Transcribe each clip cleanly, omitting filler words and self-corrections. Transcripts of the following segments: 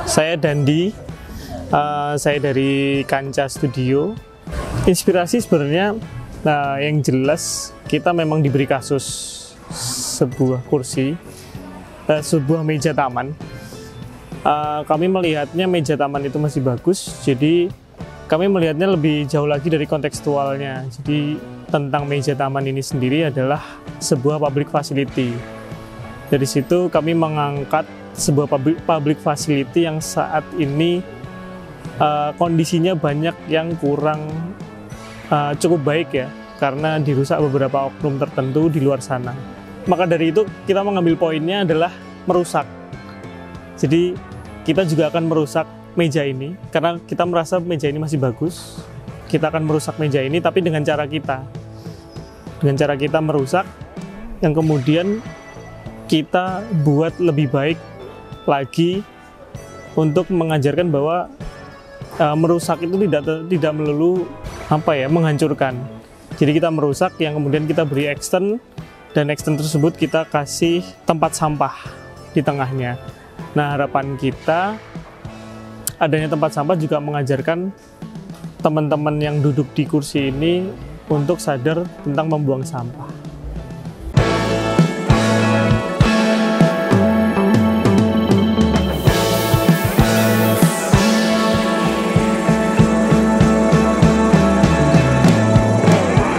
Saya Dandi, saya dari Kanca Studio. Inspirasi sebenarnya yang jelas kita memang diberi kasus sebuah kursi, sebuah meja taman. Kami melihatnya meja taman itu masih bagus, jadi kami melihatnya lebih jauh lagi dari kontekstualnya. Jadi tentang meja taman ini sendiri adalah sebuah public facility. Dari situ kami mengangkat sebuah public facility yang saat ini kondisinya banyak yang kurang cukup baik ya, karena dirusak beberapa oknum tertentu di luar sana. Maka dari itu kita mengambil poinnya adalah merusak. Jadi kita juga akan merusak meja ini, karena kita merasa meja ini masih bagus. Kita akan merusak meja ini, tapi dengan cara kita. Dengan cara kita merusak, yang kemudian kita buat lebih baik lagi untuk mengajarkan bahwa merusak itu tidak melulu menghancurkan. Jadi kita merusak, yang kemudian kita beri extend, dan extend tersebut kita kasih tempat sampah di tengahnya. Nah, harapan kita adanya tempat sampah juga mengajarkan teman-teman yang duduk di kursi ini untuk sadar tentang membuang sampah.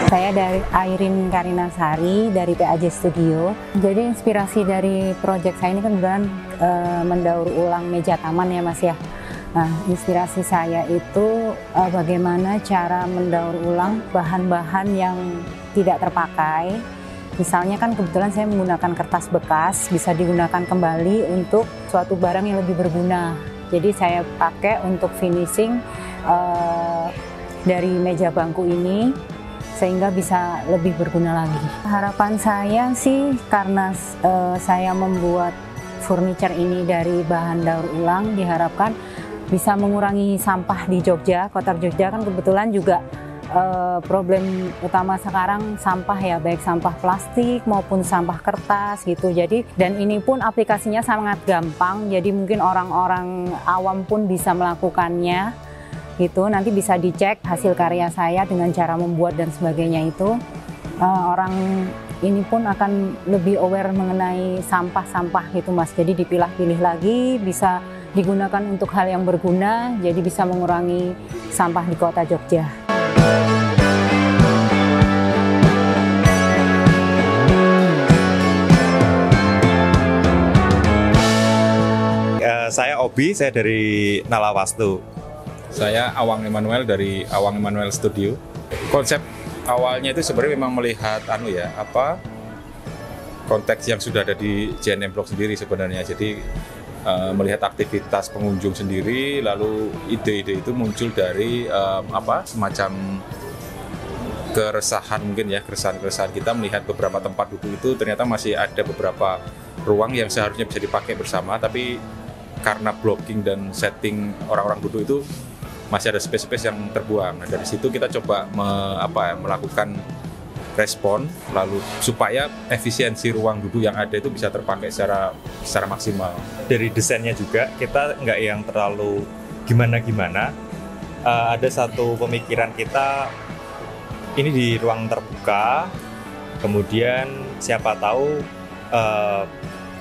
Saya dari Airin Karinasari dari PAJ Studio. Jadi inspirasi dari proyek saya ini kan kemudian mendaur ulang meja taman ya Mas ya. Nah, inspirasi saya itu bagaimana cara mendaur ulang bahan-bahan yang tidak terpakai. Misalnya kan kebetulan saya menggunakan kertas bekas, bisa digunakan kembali untuk suatu barang yang lebih berguna. Jadi saya pakai untuk finishing dari meja bangku ini, sehingga bisa lebih berguna lagi. Harapan saya sih, karena saya membuat furniture ini dari bahan daur ulang, diharapkan bisa mengurangi sampah di Jogja. Kota Jogja kan kebetulan juga problem utama sekarang sampah ya, baik sampah plastik maupun sampah kertas gitu. Jadi, dan ini pun aplikasinya sangat gampang, jadi mungkin orang-orang awam pun bisa melakukannya gitu. Nanti bisa dicek hasil karya saya dengan cara membuat dan sebagainya itu. Orang ini pun akan lebih aware mengenai sampah-sampah gitu Mas. Jadi dipilah-pilih lagi, bisa digunakan untuk hal yang berguna, jadi bisa mengurangi sampah di kota Jogja. Saya Obi, saya dari Nalawastu. Saya Awang Emmanuel dari Awang Emmanuel Studio. Konsep awalnya itu sebenarnya memang melihat konteks yang sudah ada di JNM Blok sendiri sebenarnya. Jadi melihat aktivitas pengunjung sendiri, lalu ide-ide itu muncul dari semacam keresahan mungkin ya, keresahan kita melihat beberapa tempat duduk itu ternyata masih ada beberapa ruang yang seharusnya bisa dipakai bersama, tapi karena blocking dan setting orang-orang duduk itu masih ada space-space yang terbuang. Nah, dari situ kita coba melakukan respon, lalu supaya efisiensi ruang duduk yang ada itu bisa terpakai secara maksimal. Dari desainnya juga kita nggak yang terlalu gimana-gimana. Ada satu pemikiran kita, ini di ruang terbuka, kemudian siapa tahu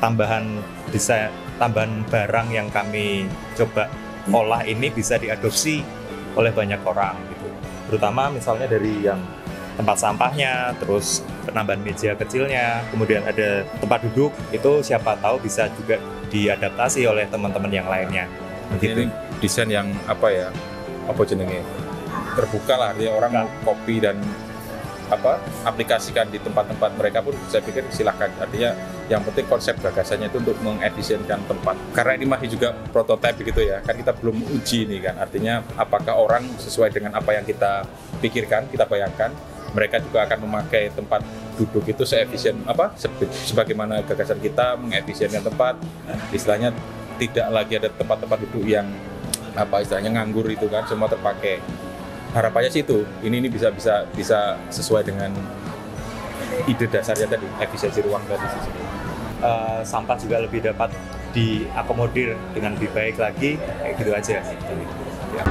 tambahan desain, tambahan barang yang kami coba olah ini bisa diadopsi oleh banyak orang gitu. Terutama misalnya dari yang tempat sampahnya, terus penambahan meja kecilnya, kemudian ada tempat duduk, itu siapa tahu bisa juga diadaptasi oleh teman-teman yang lainnya. Begitu. Ini desain yang terbuka lah, artinya orang mau copy dan aplikasikan di tempat-tempat mereka pun saya pikir silahkan. Artinya yang penting konsep gagasannya itu untuk mengefisienkan tempat. Karena ini masih juga prototipe gitu ya, kan kita belum uji nih kan. Artinya apakah orang sesuai dengan apa yang kita pikirkan, kita bayangkan, mereka juga akan memakai tempat duduk itu seefisien sebagaimana gagasan kita mengefisienkan tempat. Istilahnya tidak lagi ada tempat-tempat duduk yang istilahnya nganggur itu kan, semua terpakai. Harapannya sih itu, ini bisa sesuai dengan ide dasarnya tadi, efisiensi ruang tadi. Sampah juga lebih dapat diakomodir dengan lebih baik lagi, kayak gitu aja. Ya.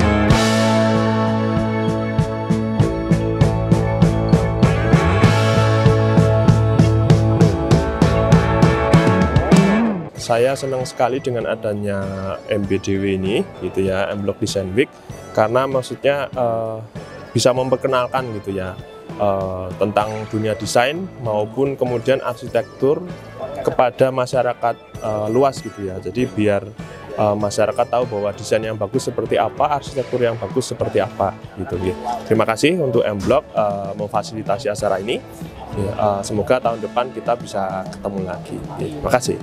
Saya senang sekali dengan adanya MBDW ini, gitu ya, M-Block Design Week, karena maksudnya bisa memperkenalkan gitu ya tentang dunia desain maupun kemudian arsitektur kepada masyarakat luas gitu ya. Jadi biar masyarakat tahu bahwa desain yang bagus seperti apa, arsitektur yang bagus seperti apa gitu ya. Terima kasih untuk M-Block memfasilitasi acara ini. Ya, semoga tahun depan kita bisa ketemu lagi. Ya, terima kasih.